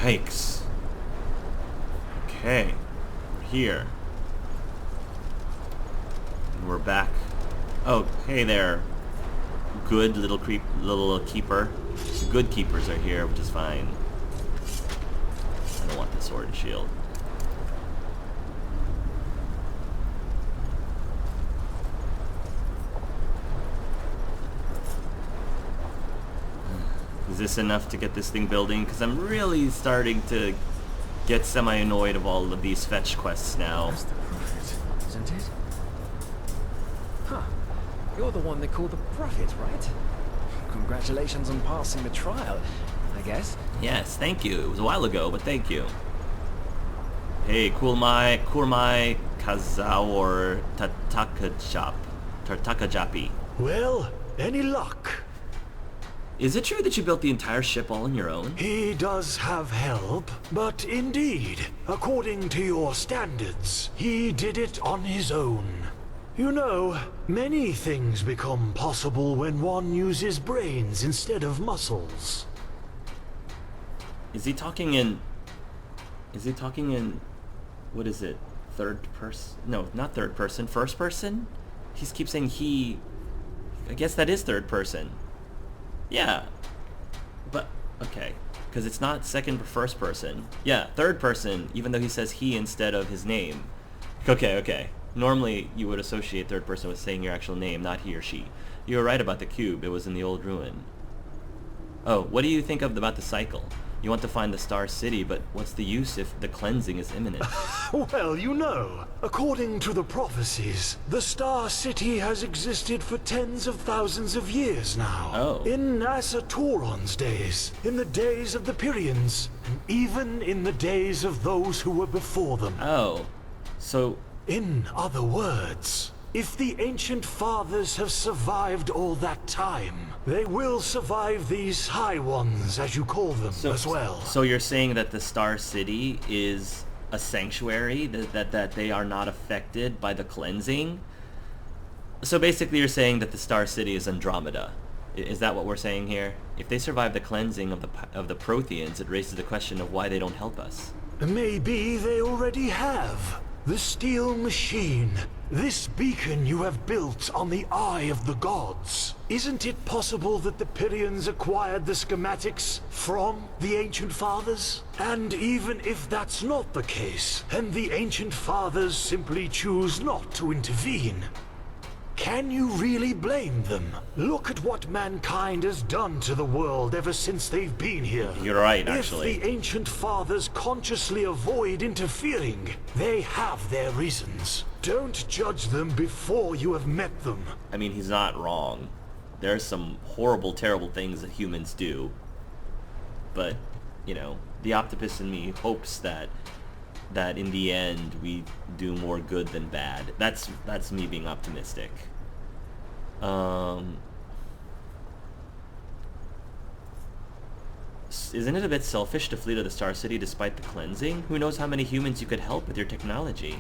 Yikes. Okay. We're here. And we're back. Oh, hey there. Good little keeper. The good keepers are here, which is fine. I don't want the sword and shield. Is this enough to get this thing building? Because I'm really starting to get semi-annoyed of all of these fetch quests now. That's the prophet, isn't it? Huh. You're the one they call the prophet, right? Congratulations on passing the trial, I guess. Yes, thank you. It was a while ago, but thank you. Hey, Kurmai Kazaor Tartakajapi. Well, any luck? Is it true that you built the entire ship all on your own? He does have help, but indeed, according to your standards, he did it on his own. You know, many things become possible when one uses brains instead of muscles. Is he talking in... What is it? Third person? No, not third person. First person? He keeps saying he... I guess that is third person. Yeah. But, okay. Because it's not second or first person. Yeah, third person, even though he says he instead of his name. Okay. Normally, you would associate third person with saying your actual name, not he or she. You were right about the cube. It was in the old ruin. Oh, what do you think about the cycle? You want to find the Star City, but what's the use if the cleansing is imminent? Well, you know, according to the prophecies, the Star City has existed for tens of thousands of years now. Oh. In Asatoron's days, in the days of the Pyrians, and even in the days of those who were before them. Oh. So... In other words, if the ancient fathers have survived all that time, they will survive these high ones, as you call them, as well. So you're saying that the Star City is a sanctuary, that they are not affected by the cleansing? So basically you're saying that the Star City is Andromeda. Is that what we're saying here? If they survive the cleansing of the Protheans, it raises the question of why they don't help us. Maybe they already have. The steel machine, this beacon you have built on the Eye of the Gods. Isn't it possible that the Pyrians acquired the schematics from the Ancient Fathers? And even if that's not the case, and the Ancient Fathers simply choose not to intervene, can you really blame them? Look at what mankind has done to the world ever since they've been here. You're right, actually. If the Ancient Fathers consciously avoid interfering, they have their reasons. Don't judge them before you have met them. I mean, he's not wrong. There's some horrible, terrible things that humans do. But, you know, the optimist in me hopes that in the end we do more good than bad. That's me being optimistic. Isn't it a bit selfish to flee to the Star City despite the cleansing? Who knows how many humans you could help with your technology?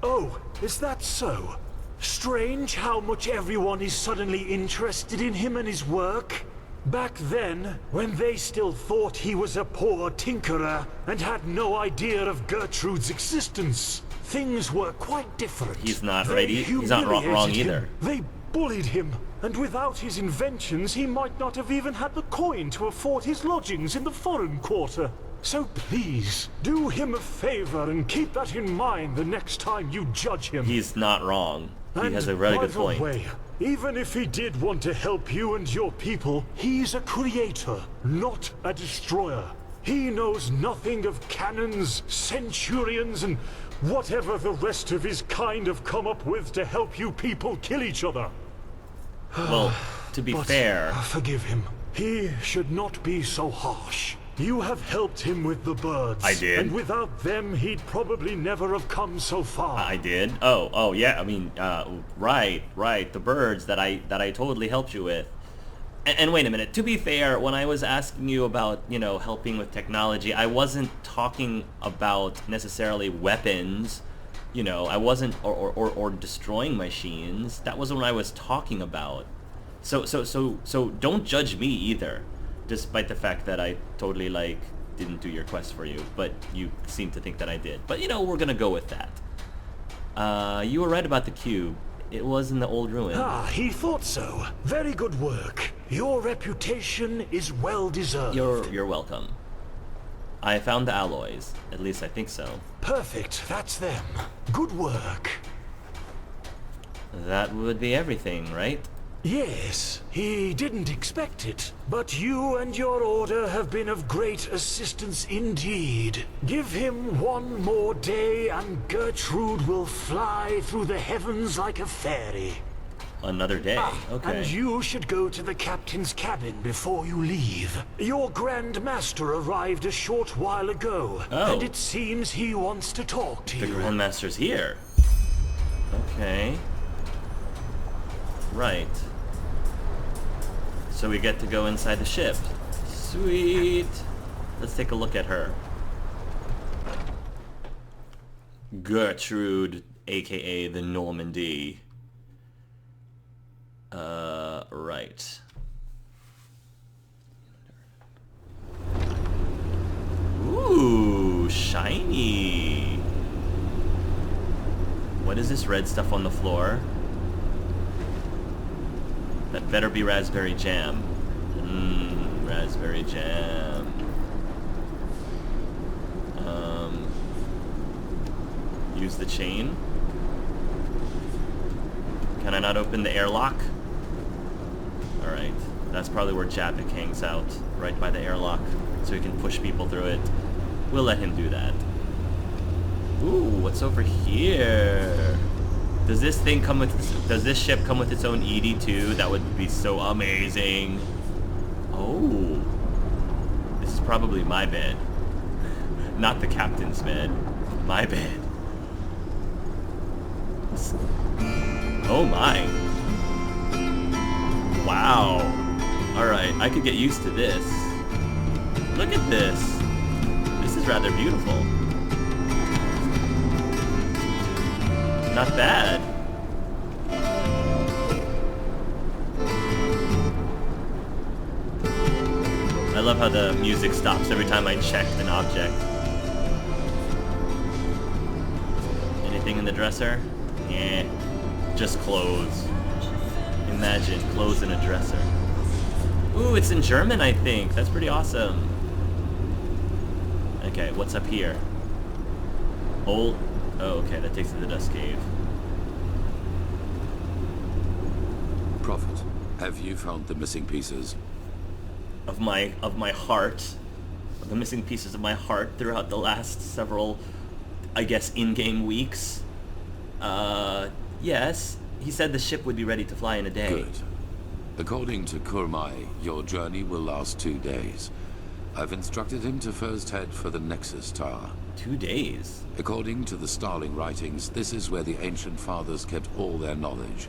Oh, is that so? Strange how much everyone is suddenly interested in him and his work. Back then, when they still thought he was a poor tinkerer and had no idea of Gertrude's existence, things were quite different. He's not right. He's not wrong either. They bullied him, and without his inventions, he might not have even had the coin to afford his lodgings in the foreign quarter. So please, do him a favor and keep that in mind the next time you judge him. He's not wrong. He has a really good point. By the way, even if he did want to help you and your people, he's a creator, not a destroyer. He knows nothing of cannons, centurions, and whatever the rest of his kind have come up with to help you people kill each other. Well, to be fair... Forgive him. He should not be so harsh. You have helped him with the birds. I did. And without them, he'd probably never have come so far. I did? Oh, yeah, I mean, right, the birds that I totally helped you with. And wait a minute, to be fair, when I was asking you about, you know, helping with technology, I wasn't talking about necessarily weapons, you know, I wasn't, or destroying machines. That wasn't what I was talking about. So don't judge me either, despite the fact that I totally, like, didn't do your quest for you, but you seem to think that I did. But, you know, we're gonna go with that. You were right about the cube. It was in the old ruin. Ah, he thought so. Very good work. Your reputation is well deserved. You're welcome. I found the alloys. At least I think so. Perfect, that's them. Good work. That would be everything, right? Yes, he didn't expect it, but you and your order have been of great assistance indeed. Give him one more day and Gertrude will fly through the heavens like a fairy. Another day, okay. And you should go to the captain's cabin before you leave. Your Grand Master arrived a short while ago, and it seems he wants to talk to you. The Grand Master's here. Okay. Right. So we get to go inside the ship. Sweet. Let's take a look at her. Gertrude, aka the Normandy. Right. Ooh, shiny. What is this red stuff on the floor? That better be raspberry jam. Raspberry jam. Use the chain. Can I not open the airlock? Alright. That's probably where Japik hangs out. Right by the airlock. So he can push people through it. We'll let him do that. Ooh, what's over here? Does this thing come with... Does this ship come with its own ED too? That would be so amazing. Oh. This is probably my bed. Not the captain's bed. My bed. Oh my. Wow. Alright, I could get used to this. Look at this. This is rather beautiful. Not bad. I love how the music stops every time I check an object. Anything in the dresser? Yeah. Just clothes. Imagine clothes in a dresser. Ooh, it's in German, I think. That's pretty awesome. Okay, what's up here? Old... Oh, okay, that takes you to the Dust Cave. Prophet, have you found the missing pieces? Of my heart. The missing pieces of my heart throughout the last several, I guess, in-game weeks. Yes. He said the ship would be ready to fly in a day. Good. According to Kurmai, your journey will last 2 days. I've instructed him to first head for the Nexus Tower. 2 days? According to the Starling writings, this is where the ancient fathers kept all their knowledge.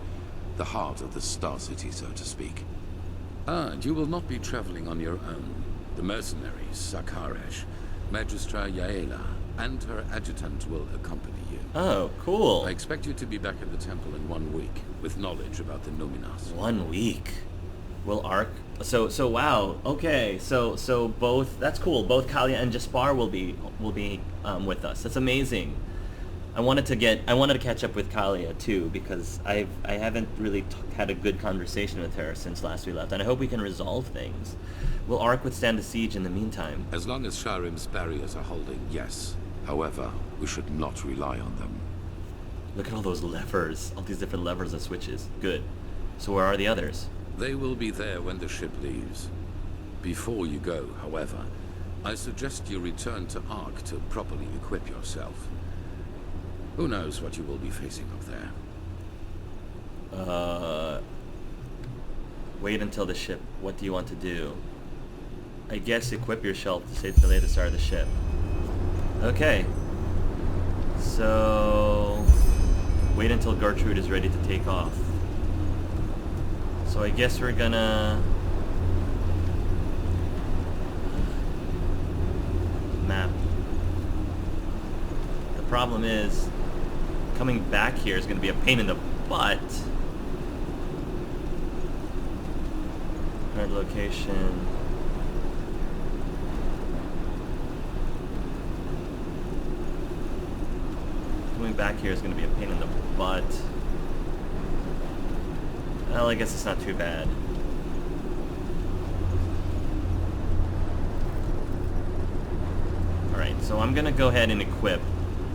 The heart of the Star City, so to speak. And you will not be traveling on your own. The mercenaries, Sakaresh, Magistra Yaela, and her adjutant will accompany you. Oh, cool. I expect you to be back at the temple in 1 week, with knowledge about the Numinas. 1 week? Will Ark... So wow. Okay. So both... That's cool. Both Kalia and Jaspar will be with us. That's amazing. I wanted to catch up with Kalia too, because I haven't really had a good conversation with her since last we left, and I hope we can resolve things. Will Ark withstand the siege in the meantime? As long as Skyrim's barriers are holding, yes. However, we should not rely on them. Look at all those levers. All these different levers and switches. Good. So where are the others? They will be there when the ship leaves. Before you go, however, I suggest you return to Ark to properly equip yourself. Who knows what you will be facing up there? Wait until the ship. What do you want to do? I guess equip yourself to delay the start of the ship. Okay. So... Wait until Gertrude is ready to take off. So I guess we're gonna... Map. The problem is... Coming back here is gonna be a pain in the butt. Current location... back here is going to be a pain in the butt. Well, I guess it's not too bad. Alright, so I'm going to go ahead and equip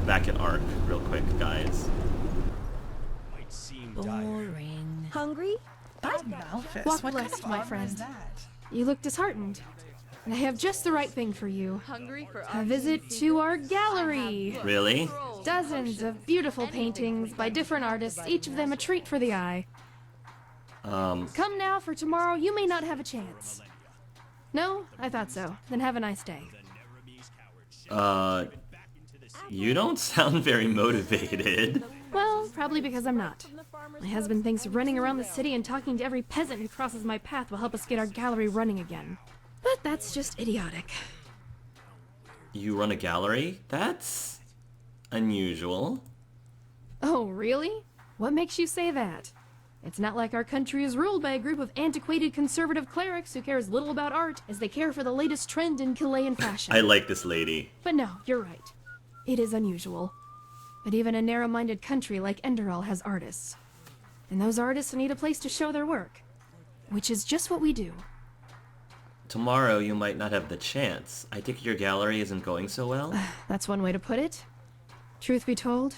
back at Ark real quick, guys. Boring. Hungry? Walk west, my friend. You look disheartened. And I have just the right thing for you. Hungry for A visit to our gallery. Really? Dozens of beautiful paintings by different artists, each of them a treat for the eye. Come now, for tomorrow you may not have a chance. No? I thought so. Then have a nice day. You don't sound very motivated. Well, probably because I'm not. My husband thinks running around the city and talking to every peasant who crosses my path will help us get our gallery running again. But that's just idiotic. You run a gallery? That's unusual. Oh, really? What makes you say that? It's not like our country is ruled by a group of antiquated conservative clerics who care as little about art as they care for the latest trend in Chilean fashion. I like this lady. But no, you're right. It is unusual. But even a narrow-minded country like Enderal has artists. And those artists need a place to show their work. Which is just what we do. Tomorrow you might not have the chance. I think your gallery isn't going so well. That's one way to put it. Truth be told,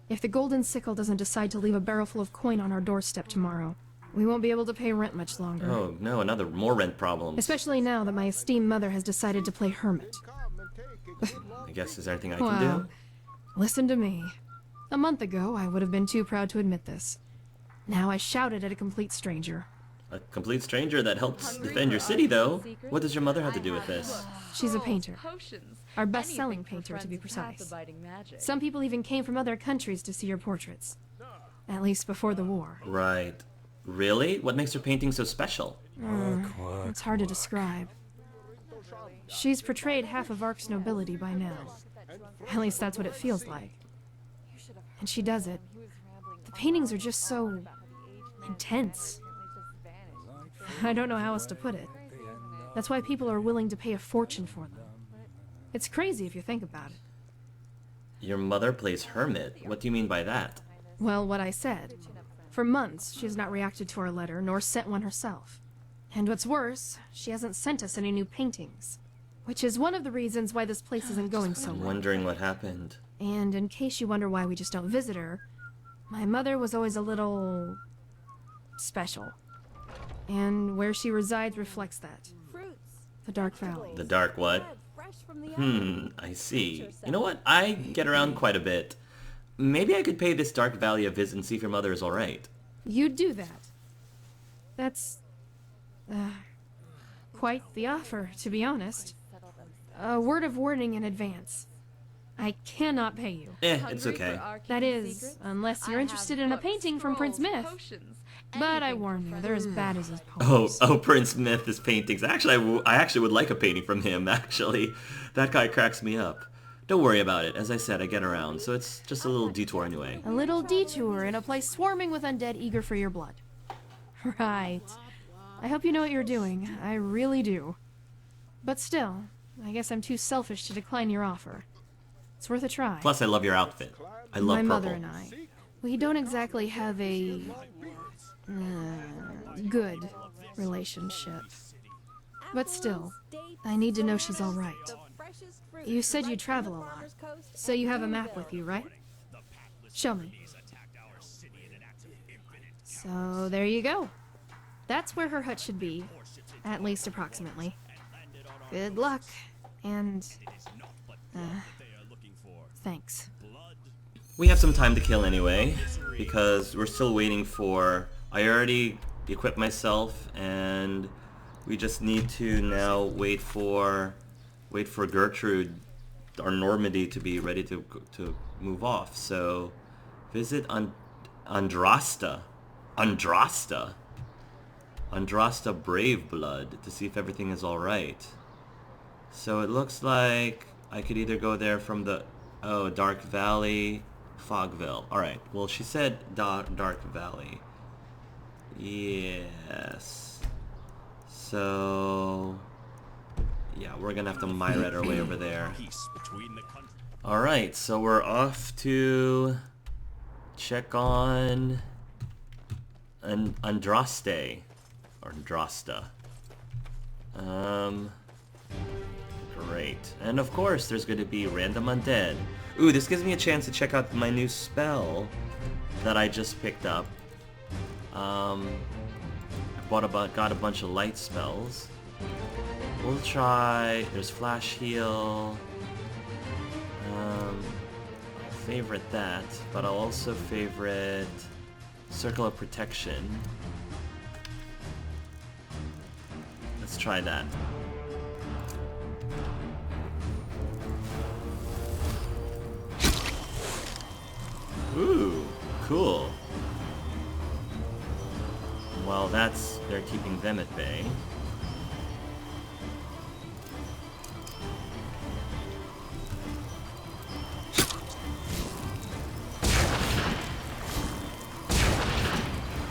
if the Golden Sickle doesn't decide to leave a barrel full of coin on our doorstep tomorrow, we won't be able to pay rent much longer. Oh no, more rent problems. Especially now that my esteemed mother has decided to play hermit. I guess is there anything I can Wow. do? Listen to me. A month ago, I would have been too proud to admit this. Now I shouted at a complete stranger. A complete stranger that helps defend your city, though. What does your mother have to do with this? She's a painter. potions. Our best-selling painter, to be precise. Some people even came from other countries to see her portraits. At least before the war. Right. Really? What makes her painting so special? It's hard to describe. She's portrayed half of Ark's nobility by now. At least that's what it feels like. And she does it. The paintings are just so intense. I don't know how else to put it. That's why people are willing to pay a fortune for them. It's crazy if you think about it. Your mother plays hermit. What do you mean by that? Well, what I said. For months, she has not reacted to our letter, nor sent one herself. And what's worse, she hasn't sent us any new paintings. Which is one of the reasons why this place isn't going so I'm well. wondering what happened. And in case you wonder why we just don't visit her, my mother was always a little special. And where she resides reflects that. The Dark Valley. The dark what? I see. You know what? I get around quite a bit. Maybe I could pay this Dark Valley a visit and see if your mother is alright. You'd do that. That's... quite the offer, to be honest. A word of warning in advance. I cannot pay you. It's okay. That is, unless you're interested in a painting from Prince Myth. But I warn you, they're as bad as his poems. Oh, Prince Myth, his paintings. Actually, I actually would like a painting from him, actually. That guy cracks me up. Don't worry about it. As I said, I get around, so it's just a little detour anyway. A little detour in a place swarming with undead eager for your blood. Right. I hope you know what you're doing. I really do. But still, I guess I'm too selfish to decline your offer. It's worth a try. Plus, I love your outfit. I love My purple. mother and I. We don't exactly have a... good relationship. But still, I need to know she's alright. You said you travel a lot, so you have a map with you, right? Show me. So, there you go. That's where her hut should be, at least approximately. Good luck, and... thanks. We have some time to kill anyway, because we're still waiting for... I already equipped myself, and we just need to now wait for Gertrude, our Normandy, to be ready to move off. So, visit Andrasta. Andrasta Brave Blood to see if everything is alright. So it looks like I could either go there from the... Oh, Dark Valley, Fogville. Alright, well she said Dark Valley. Yes. So... yeah, we're gonna have to Myret our way over there. Alright, so we're off to check on an Andraste or Andrasta. Great. And of course, there's going to be random undead. Ooh, this gives me a chance to check out my new spell that I just picked up. I got a bunch of light spells. We'll try. There's flash heal. I'll favorite that, but I'll also favorite circle of protection. Let's try that. Ooh, cool. Well, they're keeping them at bay.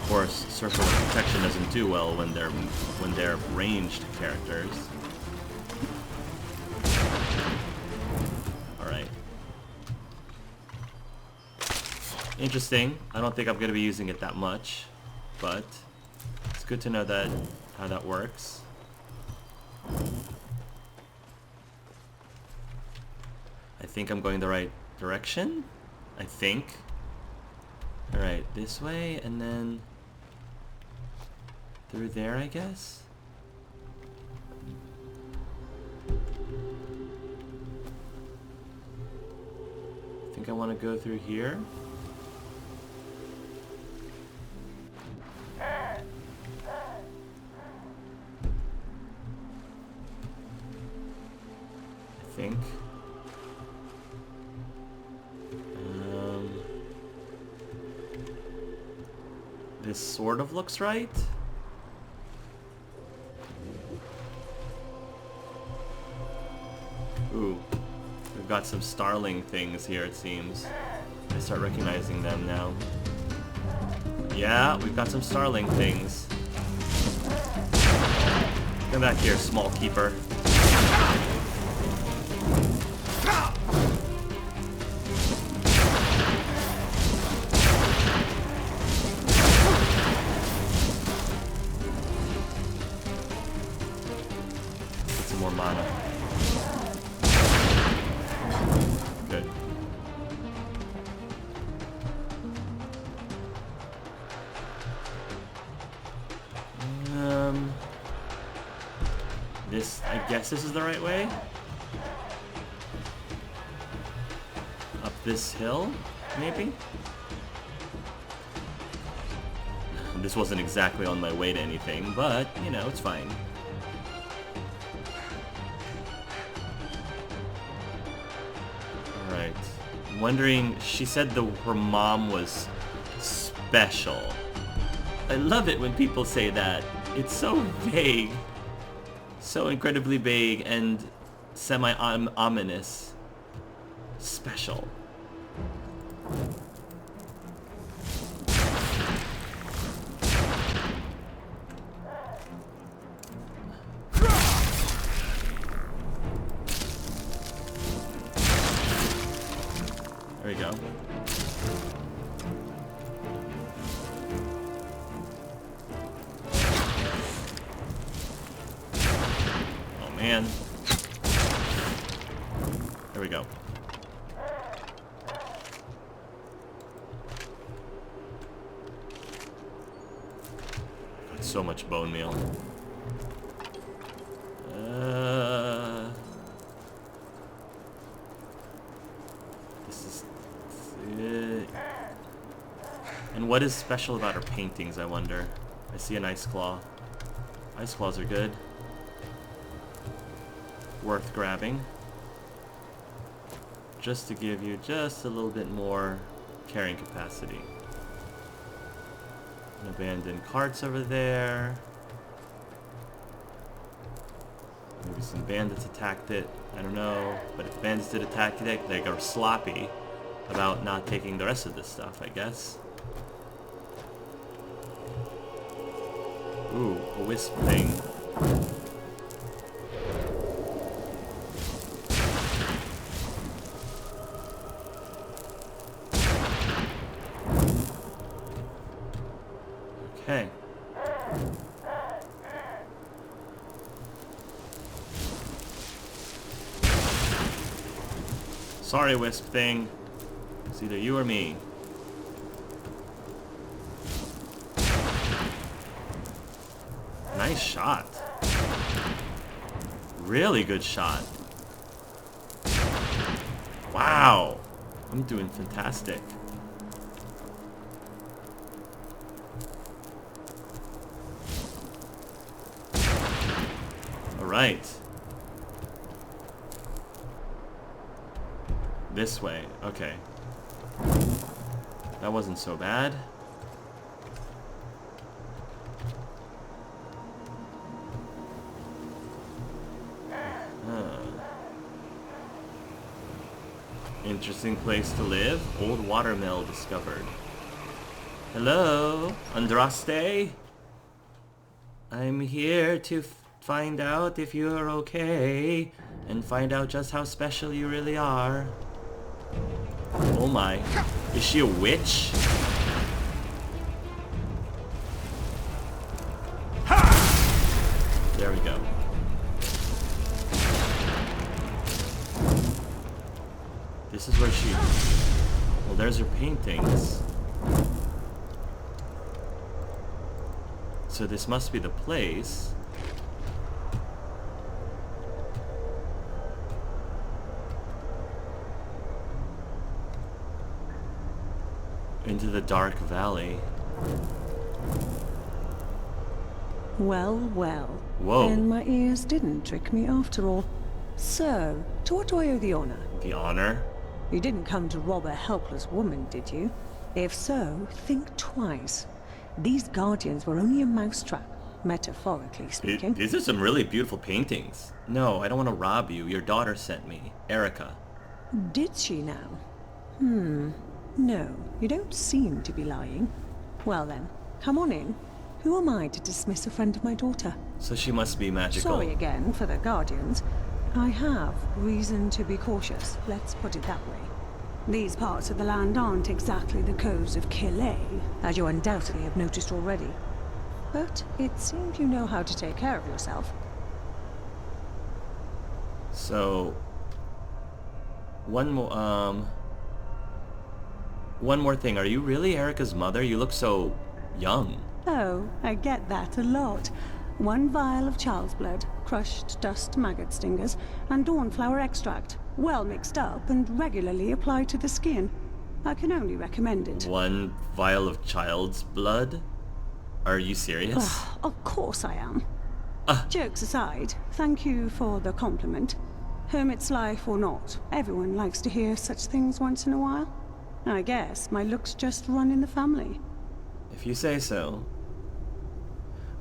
Of course, circle of protection doesn't do well when they're ranged characters. Alright. Interesting. I don't think I'm gonna be using it that much, but it's good to know how that works. I think I'm going the right direction. I think. Alright, this way, and then through there, I guess? I think I want to go through here. I think. This sort of looks right. Ooh, we've got some starling things here, it seems. I start recognizing them now. Yeah, we've got some starling things. Come back here, small keeper. Get some more mana. Good. I guess this is the right way? Up this hill, maybe? This wasn't exactly on my way to anything, but, you know, it's fine. Alright. I'm wondering, she said her mom was special. I love it when people say that. It's so vague. So incredibly vague and semi-ominous. Special. There we go. Man. There we go. Got so much bone meal. This is... And what is special about her paintings, I wonder? I see an ice claw. Ice claws are good. Worth grabbing, just to give you just a little bit more carrying capacity. An abandoned carts over there. Maybe some bandits attacked it. I don't know, but if bandits did attack it, they are sloppy about not taking the rest of this stuff, I guess. Ooh, a wisp thing. Sorry, wisp thing. It's either you or me. Nice shot. Really good shot. Wow. I'm doing fantastic. Alright. This way. Okay. That wasn't so bad. Interesting place to live. Old watermill discovered. Hello, Andraste. I'm here to find out if you're okay and find out just how special you really are. Oh my. Is she a witch? Ha! There we go. This is where she... Well, there's her paintings. So this must be the place. Into the dark valley. Well, well. Whoa. Then my ears didn't trick me after all. So, to what do I owe the honor? The honor? You didn't come to rob a helpless woman, did you? If so, think twice. These guardians were only a mousetrap, metaphorically speaking. These are some really beautiful paintings. No, I don't want to rob you. Your daughter sent me. Erica. Did she now? No, you don't seem to be lying. Well then, come on in. Who am I to dismiss a friend of my daughter? So she must be magical. Sorry again for the guardians. I have reason to be cautious, let's put it that way. These parts of the land aren't exactly the coves of Killet, as you undoubtedly have noticed already. But it seems you know how to take care of yourself. So... One more thing. Are you really Erica's mother? You look so... young. Oh, I get that a lot. 1 vial of child's blood, crushed dust maggot stingers, and dawnflower extract, well mixed up and regularly applied to the skin. I can only recommend it. 1 vial of child's blood? Are you serious? Oh, of course I am. Jokes aside, thank you for the compliment. Hermit's life or not, everyone likes to hear such things once in a while. I guess my looks just run in the family. If you say so.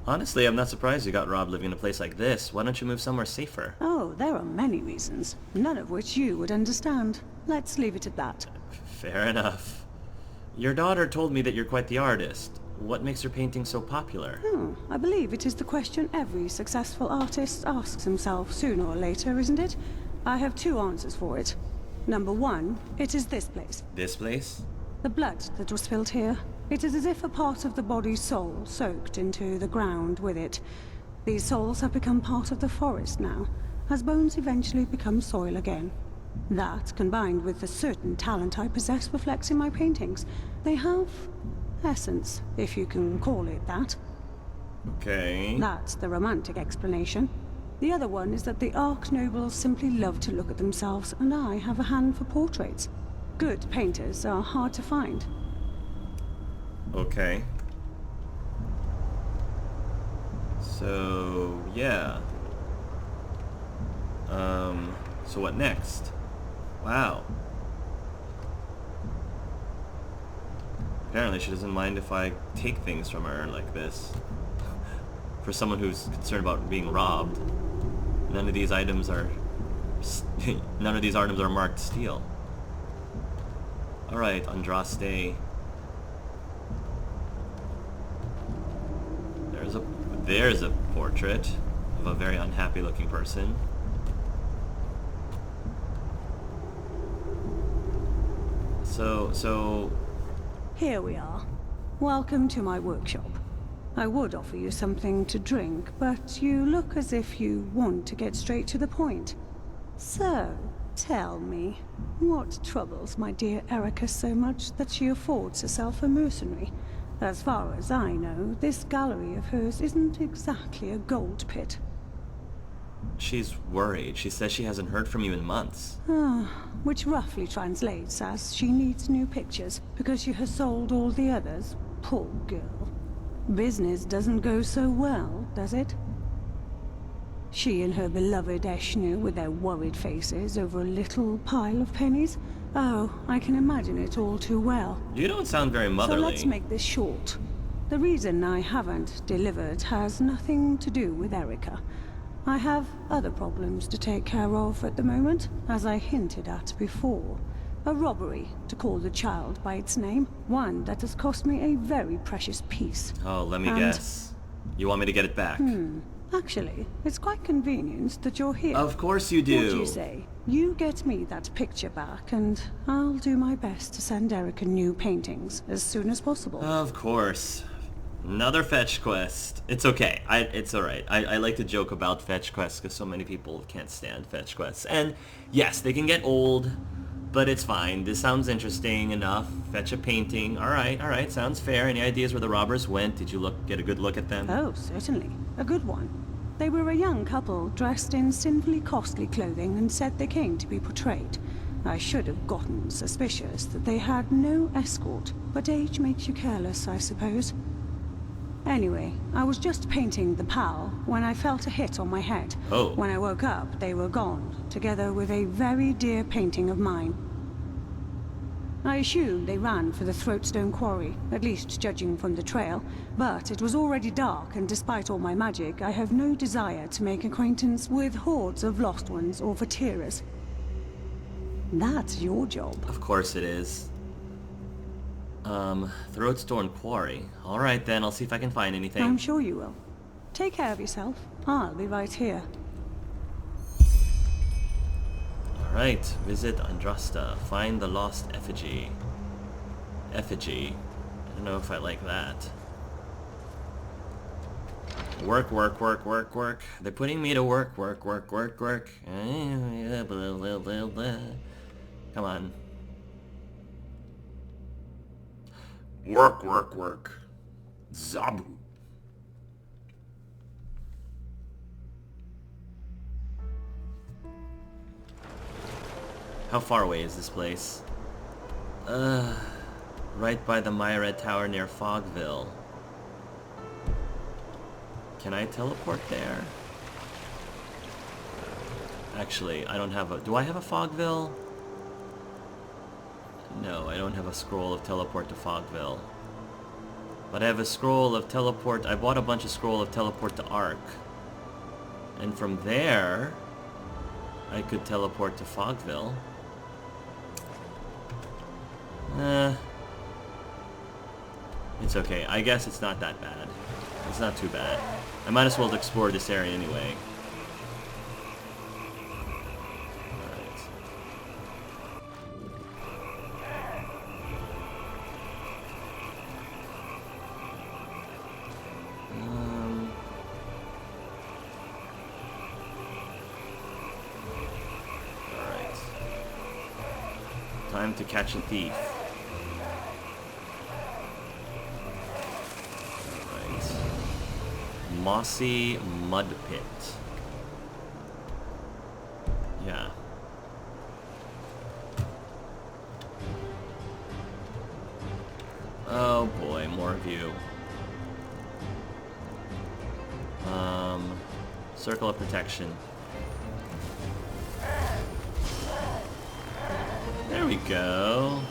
Honestly, I'm not surprised you got robbed living in a place like this. Why don't you move somewhere safer? Oh, there are many reasons, none of which you would understand. Let's leave it at that. Fair enough. Your daughter told me that you're quite the artist. What makes her painting so popular? I believe it is the question every successful artist asks himself sooner or later, isn't it? I have 2 answers for it. Number 1, it is this place. This place? The blood that was spilled here. It is as if a part of the body's soul soaked into the ground with it. These souls have become part of the forest now, as bones eventually become soil again. That, combined with the certain talent I possess, reflects in my paintings. They have essence, if you can call it that. Okay. That's the romantic explanation. The other one is that the Ark Nobles simply love to look at themselves, and I have a hand for portraits. Good painters are hard to find. Okay. So, yeah. So what next? Wow. Apparently she doesn't mind if I take things from her like this. For someone who's concerned about being robbed, none of these items are marked steal. Alright, Andraste. There's a portrait of a very unhappy looking person. So... Here we are. Welcome to my workshop. I would offer you something to drink, but you look as if you want to get straight to the point. So, Tell me, what troubles my dear Erica so much that she affords herself a mercenary? As far as I know, this gallery of hers isn't exactly a gold pit. She's worried. She says she hasn't heard from you in months. Which roughly translates as she needs new pictures because she has sold all the others. Poor girl. Business doesn't go so well, does it? She and her beloved Eshnu with their worried faces over a little pile of pennies. Oh, I can imagine it all too well. You don't sound very motherly. So let's make this short. The reason I haven't delivered has nothing to do with Erica. I have other problems to take care of at the moment, as I hinted at before. A robbery, to call the child by its name. One that has cost me a very precious piece. Oh, let me guess. You want me to get it back? Actually, it's quite convenient that you're here. Of course you do. What do you say? You get me that picture back, and I'll do my best to send Erica new paintings as soon as possible. Of course. Another fetch quest. It's okay. It's alright. I like to joke about fetch quests because so many people can't stand fetch quests. And yes, they can get old, but it's fine. This sounds interesting enough. Fetch a painting. Alright, sounds fair. Any ideas where the robbers went? Did you get a good look at them? Oh, certainly. A good one. They were a young couple dressed in sinfully costly clothing and said they came to be portrayed. I should have gotten suspicious that they had no escort, but age makes you careless, I suppose. Anyway, I was just painting the pal when I felt a hit on my head. Oh. When I woke up, they were gone, together with a very dear painting of mine. I assumed they ran for the Throatstone Quarry, at least judging from the trail, but it was already dark, and despite all my magic, I have no desire to make acquaintance with hordes of lost ones or Vatiras. That's your job. Of course it is. Throatstone Quarry. Alright then, I'll see if I can find anything. I'm sure you will. Take care of yourself. I'll be right here. Alright, visit Andrasta. Find the lost effigy. Effigy? I don't know if I like that. Work. They're putting me to work. Come on. Work. Zabu. How far away is this place? Right by the Myred Tower near Fogville. Can I teleport there? Actually, I don't have a... Do I have a Fogville? No, I don't have a scroll of teleport to Fogville. But I have a scroll of teleport... I bought a bunch of scroll of teleport to Ark. And from there, I could teleport to Fogville. It's okay. I guess it's not that bad. It's not too bad. I might as well explore this area anyway. Alright. Alright. Time to catch a thief. Mossy mud pit. Yeah. Oh boy, more of you. Circle of protection. There we go.